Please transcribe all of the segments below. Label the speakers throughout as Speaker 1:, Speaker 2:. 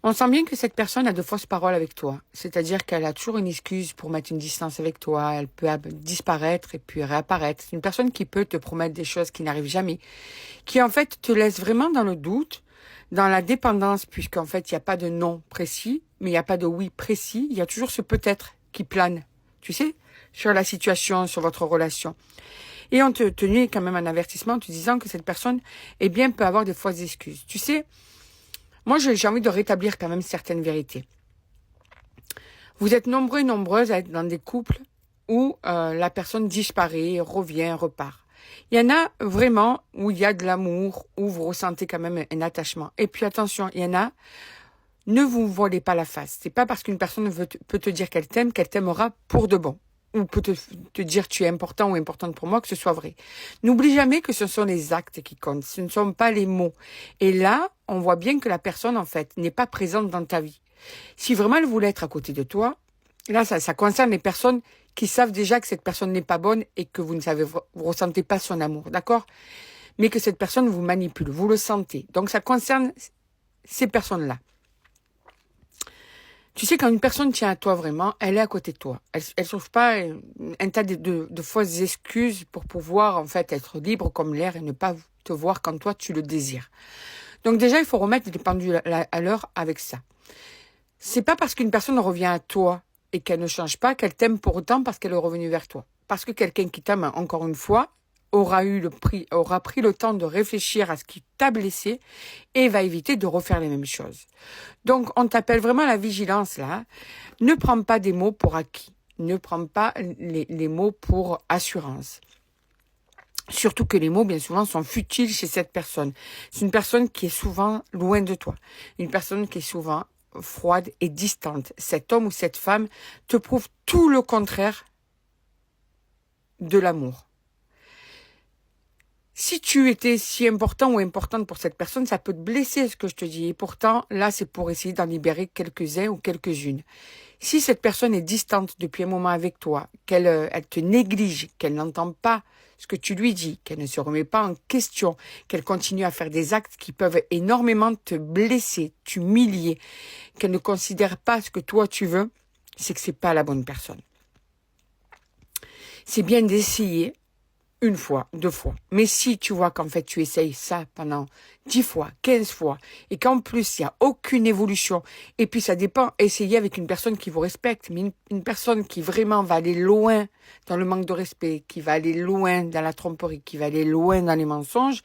Speaker 1: On sent bien que cette personne a de fausses paroles avec toi. C'est-à-dire qu'elle a toujours une excuse pour mettre une distance avec toi. Elle peut disparaître et puis réapparaître. C'est une personne qui peut te promettre des choses qui n'arrivent jamais. Qui en fait te laisse vraiment dans le doute, dans la dépendance, puisqu'en fait il n'y a pas de non précis, mais il n'y a pas de oui précis. Il y a toujours ce peut-être qui plane, tu sais, sur la situation, sur votre relation. Et on te tenait quand même un avertissement en te disant que cette personne, eh bien, peut avoir des fausses excuses. Tu sais, moi, j'ai envie de rétablir quand même certaines vérités. Vous êtes nombreux et nombreuses à être dans des couples où la personne disparaît, revient, repart. Il y en a vraiment où il y a de l'amour, où vous ressentez quand même un attachement. Et puis attention, il y en a, ne vous voilez pas la face. C'est pas parce qu'une personne peut te dire qu'elle t'aimera pour de bon. Ou peut te dire tu es important ou importante pour moi, que ce soit vrai. N'oublie jamais que ce sont les actes qui comptent, ce ne sont pas les mots. Et là, on voit bien que la personne, en fait, n'est pas présente dans ta vie. Si vraiment elle voulait être à côté de toi, là, ça concerne les personnes qui savent déjà que cette personne n'est pas bonne et que vous ressentez pas son amour, d'accord? Mais que cette personne vous manipule, vous le sentez. Donc ça concerne ces personnes-là. Tu sais, quand une personne tient à toi vraiment, elle est à côté de toi. Elle ne trouve pas un tas de fausses excuses pour pouvoir en fait être libre comme l'air et ne pas te voir quand toi tu le désires. Donc déjà, il faut remettre les pendules à l'heure avec ça. C'est pas parce qu'une personne revient à toi et qu'elle ne change pas qu'elle t'aime pour autant parce qu'elle est revenue vers toi. Parce que quelqu'un qui t'aime encore une fois aura pris le temps de réfléchir à ce qui t'a blessé et va éviter de refaire les mêmes choses. Donc, on t'appelle vraiment à la vigilance, là. Ne prends pas des mots pour acquis. Ne prends pas les mots pour assurance. Surtout que les mots, bien souvent, sont futiles chez cette personne. C'est une personne qui est souvent loin de toi. Une personne qui est souvent froide et distante. Cet homme ou cette femme te prouve tout le contraire de l'amour. Si tu étais si important ou importante pour cette personne, ça peut te blesser ce que je te dis. Et pourtant, là, c'est pour essayer d'en libérer quelques-uns ou quelques-unes. Si cette personne est distante depuis un moment avec toi, qu'elle te néglige, qu'elle n'entend pas ce que tu lui dis, qu'elle ne se remet pas en question, qu'elle continue à faire des actes qui peuvent énormément te blesser, t'humilier, qu'elle ne considère pas ce que toi tu veux, c'est que c'est pas la bonne personne. C'est bien d'essayer, une fois, 2 fois. Mais si tu vois qu'en fait tu essayes ça pendant 10 fois, 15 fois, et qu'en plus il n'y a aucune évolution, et puis ça dépend, essayez avec une personne qui vous respecte, mais une personne qui vraiment va aller loin dans le manque de respect, qui va aller loin dans la tromperie, qui va aller loin dans les mensonges,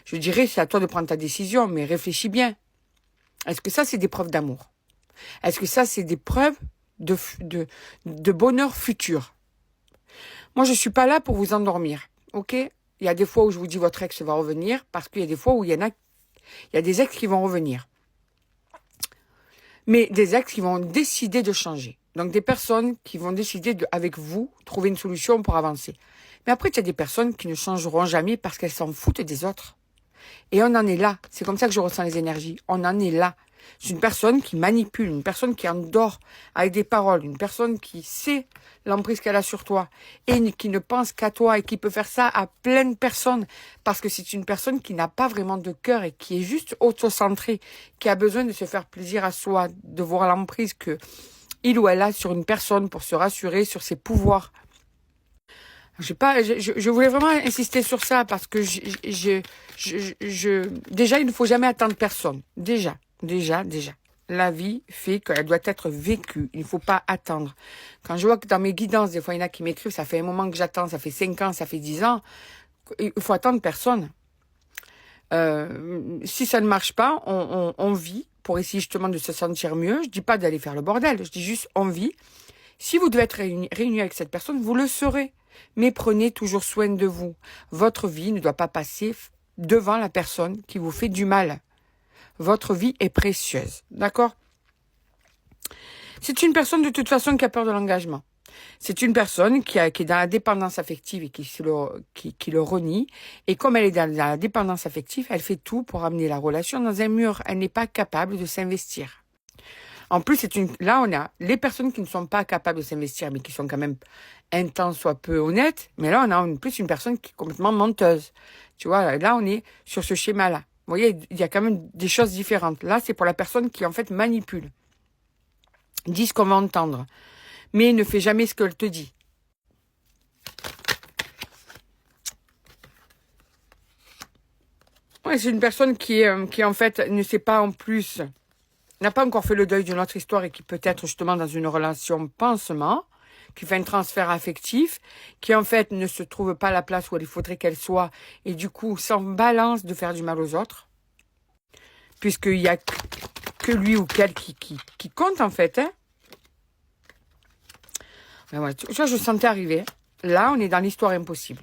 Speaker 1: je dirais c'est à toi de prendre ta décision, mais réfléchis bien. Est-ce que ça c'est des preuves d'amour? Est-ce que ça c'est des preuves de bonheur futur? Moi, je suis pas là pour vous endormir, ok? Il y a des fois où je vous dis votre ex va revenir, parce qu'il y a des fois où il y a des ex qui vont revenir. Mais des ex qui vont décider de changer. Donc des personnes qui vont décider avec vous, trouver une solution pour avancer. Mais après, il y a des personnes qui ne changeront jamais parce qu'elles s'en foutent des autres. Et on en est là. C'est comme ça que je ressens les énergies. On en est là. C'est une personne qui manipule, une personne qui endort avec des paroles, une personne qui sait l'emprise qu'elle a sur toi et qui ne pense qu'à toi et qui peut faire ça à plein de personnes parce que c'est une personne qui n'a pas vraiment de cœur et qui est juste autocentrée, qui a besoin de se faire plaisir à soi, de voir l'emprise que il ou elle a sur une personne pour se rassurer sur ses pouvoirs. Je voulais vraiment insister sur ça parce que déjà, il ne faut jamais attendre personne. Déjà. La vie fait qu'elle doit être vécue. Il ne faut pas attendre. Quand je vois que dans mes guidances, des fois, il y en a qui m'écrivent, ça fait un moment que j'attends, ça fait 5 ans, ça fait 10 ans. Il faut attendre personne. Si ça ne marche pas, on vit pour essayer justement de se sentir mieux. Je dis pas d'aller faire le bordel. Je dis juste on vit. Si vous devez être réuni avec cette personne, vous le serez. Mais prenez toujours soin de vous. Votre vie ne doit pas passer devant la personne qui vous fait du mal. Votre vie est précieuse. D'accord? C'est une personne de toute façon qui a peur de l'engagement. C'est une personne qui est dans la dépendance affective et qui le renie. Et comme elle est dans la dépendance affective, elle fait tout pour amener la relation dans un mur. Elle n'est pas capable de s'investir. En plus, là, on a les personnes qui ne sont pas capables de s'investir, mais qui sont quand même un tant soit peu honnêtes. Mais là, on a en plus une personne qui est complètement menteuse. Tu vois, là, on est sur ce schéma-là. Vous voyez, il y a quand même des choses différentes. Là, c'est pour la personne qui, en fait, manipule. Dit ce qu'on va entendre, mais ne fait jamais ce qu'elle te dit. Ouais, c'est une personne qui, en fait, ne sait pas en plus, n'a pas encore fait le deuil d'une autre histoire et qui peut être justement dans une relation pansement, qui fait un transfert affectif, qui en fait ne se trouve pas à la place où il faudrait qu'elle soit et du coup s'en balance de faire du mal aux autres, puisqu'il y a que lui ou qu'elle qui compte en fait. Hein. Ben voilà, tu vois, je sentais arriver. Là, on est dans l'histoire impossible.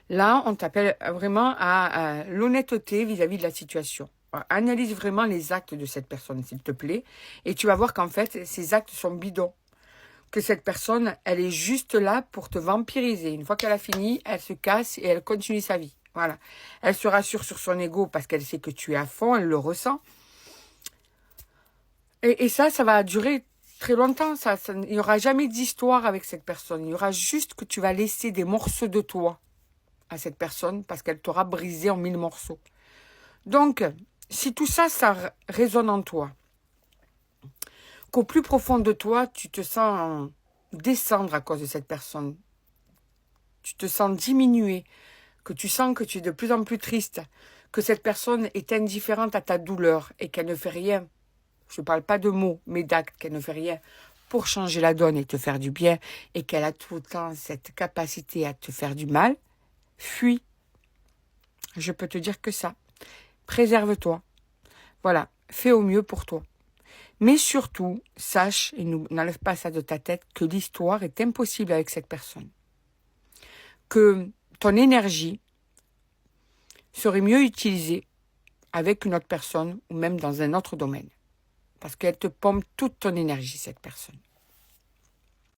Speaker 1: Là, on t'appelle vraiment à l'honnêteté vis-à-vis de la situation. Analyse vraiment les actes de cette personne, s'il te plaît. Et tu vas voir qu'en fait, ces actes sont bidons. Que cette personne, elle est juste là pour te vampiriser. Une fois qu'elle a fini, elle se casse et elle continue sa vie. Voilà. Elle se rassure sur son ego parce qu'elle sait que tu es à fond, elle le ressent. Et ça va durer très longtemps. Il n'y aura jamais d'histoire avec cette personne. Il y aura juste que tu vas laisser des morceaux de toi à cette personne parce qu'elle t'aura brisé en 1000 morceaux. Donc, si tout ça, ça résonne en toi, qu'au plus profond de toi, tu te sens descendre à cause de cette personne, tu te sens diminuer, que tu sens que tu es de plus en plus triste, que cette personne est indifférente à ta douleur et qu'elle ne fait rien, je ne parle pas de mots, mais d'actes, qu'elle ne fait rien pour changer la donne et te faire du bien, et qu'elle a tout le temps cette capacité à te faire du mal, fuis. Je peux te dire que ça. Préserve-toi. Voilà, fais au mieux pour toi. Mais surtout, sache, et n'enlève pas ça de ta tête, que l'histoire est impossible avec cette personne. Que ton énergie serait mieux utilisée avec une autre personne ou même dans un autre domaine. Parce qu'elle te pompe toute ton énergie, cette personne.